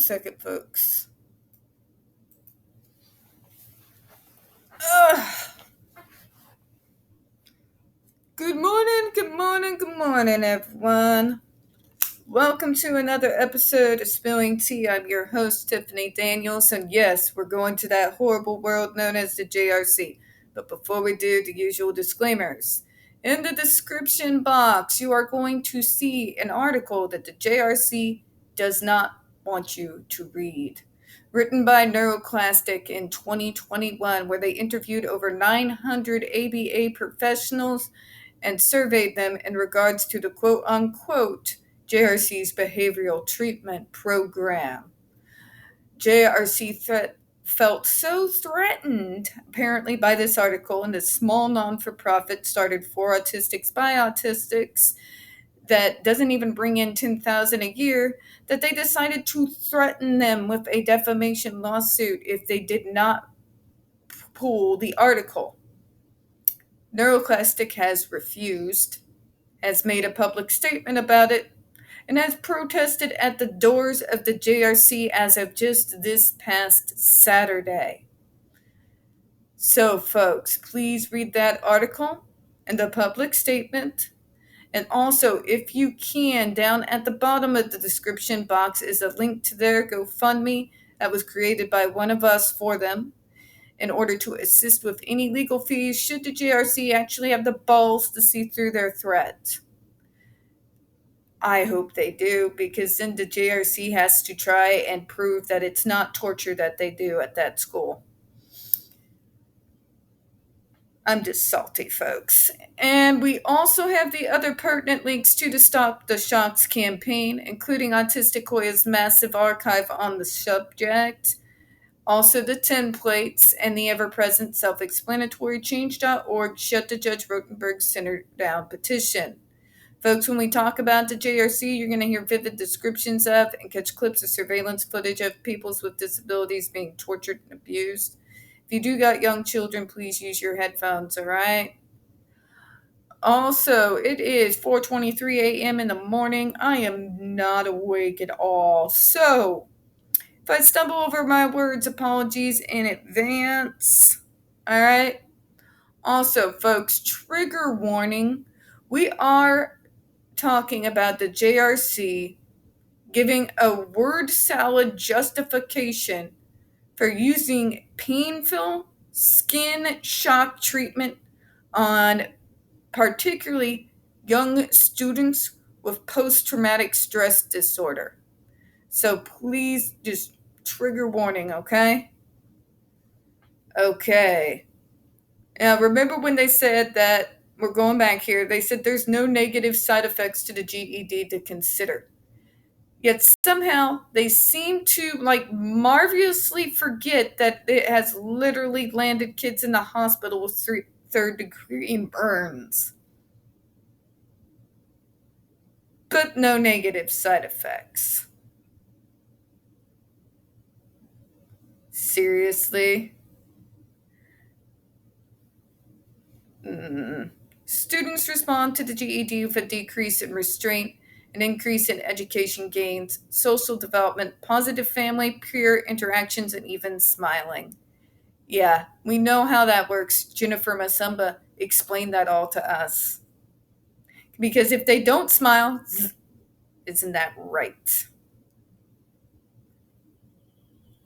second, folks. Ugh. Good morning, everyone. Welcome to another episode of Spilling Tea. I'm your host, Tiffany Daniels, and yes, we're going to that horrible world known as the JRC. But before we do, the usual disclaimers. In the description box, you are going to see an article that the JRC does not want you to read. Written by NeuroClastic in 2021, where they interviewed over 900 ABA professionals and surveyed them in regards to the quote-unquote JRC's behavioral treatment program. JRC felt so threatened, apparently, by this article and the small non-for-profit started for autistics by autistics that doesn't even bring in $10,000 a year, that they decided to threaten them with a defamation lawsuit if they did not pull the article. NeuroClastic has refused, has made a public statement about it, and has protested at the doors of the JRC as of just this past Saturday. So, folks, please read that article and the public statement. And also, if you can, down at the bottom of the description box is a link to their GoFundMe that was created by one of us for them in order to assist with any legal fees should the JRC actually have the balls to see through their threat. I hope they do, because then the JRC has to try and prove that it's not torture that they do at that school. I'm just salty, folks. And we also have the other pertinent links to the Stop the Shocks campaign, including Autistic Hoya's massive archive on the subject, also the templates, and the ever-present self-explanatory change.org Shut the Judge Rotenberg Center Down petition. Folks, when we talk about the JRC, you're going to hear vivid descriptions of and catch clips of surveillance footage of people with disabilities being tortured and abused. If you do got young children, please use your headphones, all right? Also, it is 4:23 a.m. in the morning. I am not awake at all. So, if I stumble over my words, apologies in advance, all right? Also, folks, trigger warning. We are talking about the JRC giving a word salad justification for using painful skin shock treatment on particularly young students with post-traumatic stress disorder. So please, just trigger warning, okay? Okay. Now, remember when they said that, we're going back here, they said there's no negative side effects to the GED to consider. Yet somehow they seem to marvelously forget that it has literally landed kids in the hospital with third-degree burns. But no negative side effects. Seriously? Students respond to the GED with a decrease in restraint, an increase in education gains, social development, positive family, peer interactions, and even smiling. Yeah, we know how that works. Jennifer Masumba explained that all to us. Because if they don't smile, isn't that right?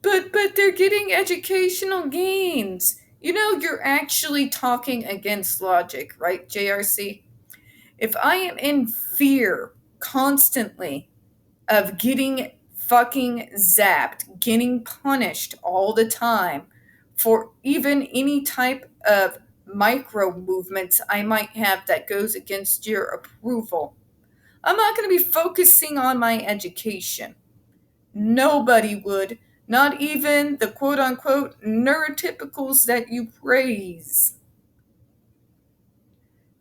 But they're getting educational gains. You know, you're actually talking against logic, right, JRC? If I am in fear constantly of getting fucking zapped, getting punished all the time for even any type of micro movements I might have that goes against your approval, I'm not going to be focusing on my education. Nobody would. Not even the quote-unquote neurotypicals that you praise.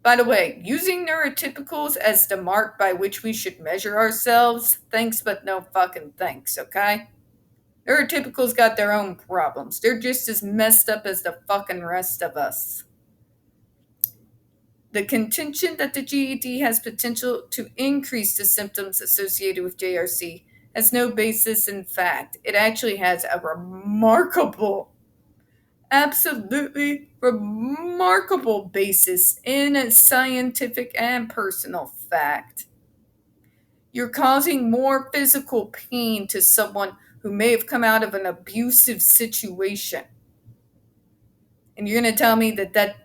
By the way, using neurotypicals as the mark by which we should measure ourselves, thanks but no fucking thanks, okay? Neurotypicals got their own problems. They're just as messed up as the fucking rest of us. The contention that the GED has potential to increase the symptoms associated with JRC has no basis in fact. It actually has a remarkable, absolutely remarkable basis in scientific and personal fact. You're causing more physical pain to someone who may have come out of an abusive situation. And you're going to tell me that that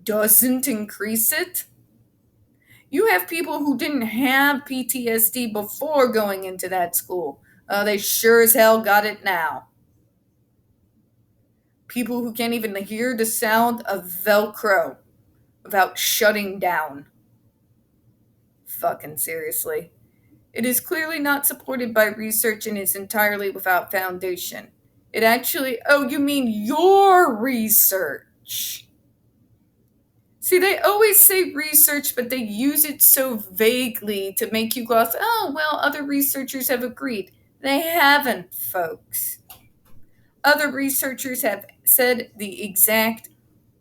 doesn't increase it? You have people who didn't have PTSD before going into that school. They sure as hell got it now. People who can't even hear the sound of Velcro without shutting down. Fucking seriously. It is clearly not supported by research and is entirely without foundation. It actually, oh, you mean your research? See, they always say research, but they use it so vaguely to make you gloss, oh, well, other researchers have agreed. They haven't, folks. Other researchers have said the exact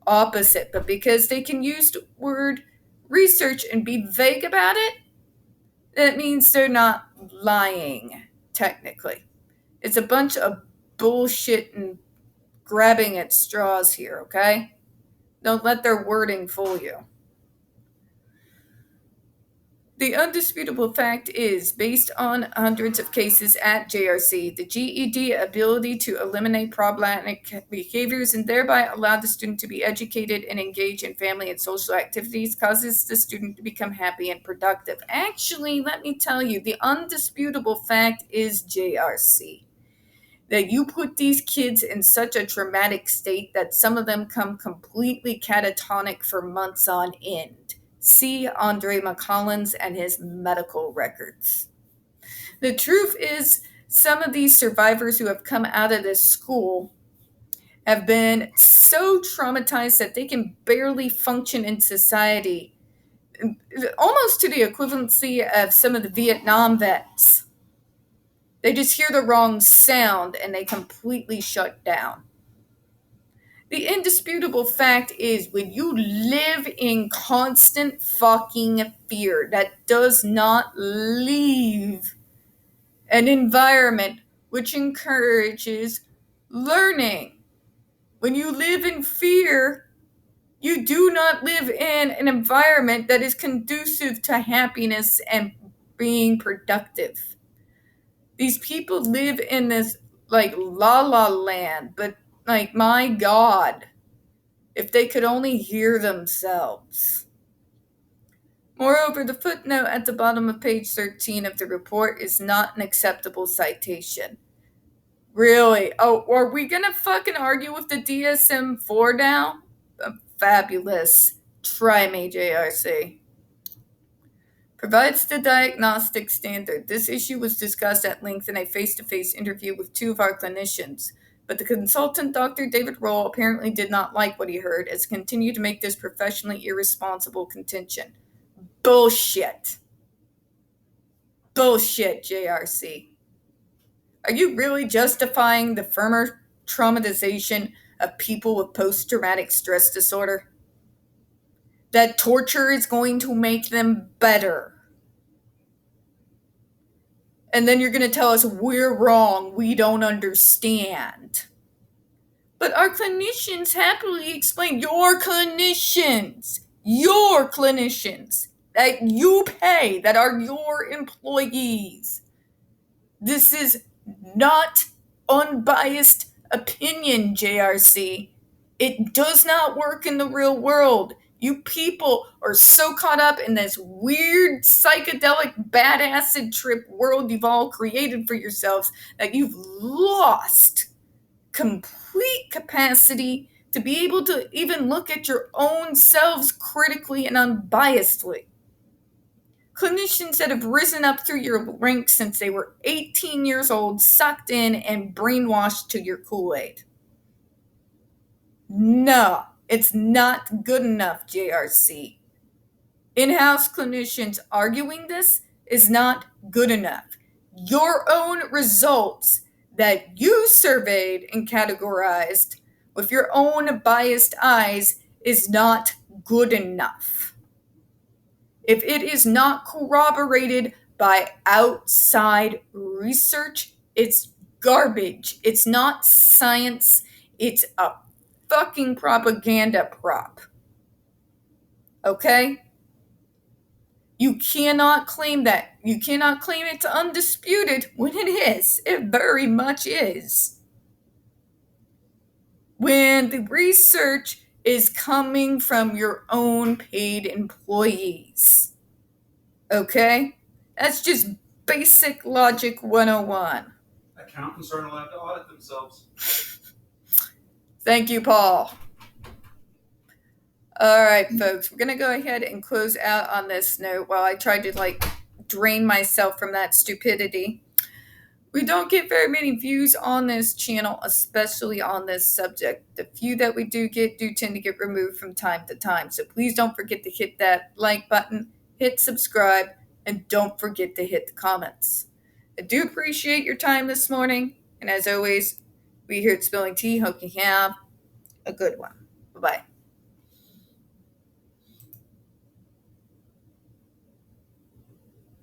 opposite, but because they can use the word research and be vague about it, that means they're not lying, technically. It's a bunch of bullshit and grabbing at straws here, okay? Don't let their wording fool you. The undisputable fact is, based on hundreds of cases at JRC, the GED ability to eliminate problematic behaviors and thereby allow the student to be educated and engage in family and social activities causes the student to become happy and productive. Actually, let me tell you, the undisputable fact is JRC. That you put these kids in such a traumatic state that some of them come completely catatonic for months on end. See Andre McCollins and his medical records. The truth is, some of these survivors who have come out of this school have been so traumatized that they can barely function in society, almost to the equivalency of some of the Vietnam vets. They just hear the wrong sound and they completely shut down. The indisputable fact is, when you live in constant fucking fear that does not leave an environment which encourages learning, when you live in fear, you do not live in an environment that is conducive to happiness and being productive. These people live in this like la la land, but like, my God, if they could only hear themselves. Moreover, the footnote at the bottom of page 13 of the report is not an acceptable citation. Really? Oh, are we gonna fucking argue with the DSM-4 now? Fabulous. Try me, JRC. Provides the diagnostic standard. This issue was discussed at length in a face-to-face interview with two of our clinicians. But the consultant, Dr. David Roll, apparently did not like what he heard, as he continued to make this professionally irresponsible contention. Bullshit. Bullshit, JRC. Are you really justifying the firmer traumatization of people with post-traumatic stress disorder? That torture is going to make them better. And then you're going to tell us we're wrong, we don't understand. But our clinicians happily explain, your clinicians that you pay, that are your employees. This is not unbiased opinion, JRC. It does not work in the real world. You people are so caught up in this weird psychedelic bad acid trip world you've all created for yourselves that you've lost complete capacity to be able to even look at your own selves critically and unbiasedly. Clinicians that have risen up through your ranks since they were 18 years old, sucked in and brainwashed to your Kool-Aid. No, it's not good enough, JRC. In-house clinicians arguing this is not good enough. Your own results that you surveyed and categorized with your own biased eyes is not good enough. If it is not corroborated by outside research. It's garbage. It's not science. It's a fucking propaganda prop. Okay? You cannot claim that. You cannot claim it's undisputed when it is. It very much is. When the research is coming from your own paid employees. Okay? That's just basic logic 101. Accountants aren't allowed to audit themselves. Thank you, Paul. All right, folks, we're going to go ahead and close out on this note while I try to drain myself from that stupidity. We don't get very many views on this channel, especially on this subject. The few that we do get do tend to get removed from time to time. So please don't forget to hit that like button, hit subscribe, and don't forget to hit the comments. I do appreciate your time this morning. And as always, we here at Spilling Tea hope you have a good one. Bye-bye.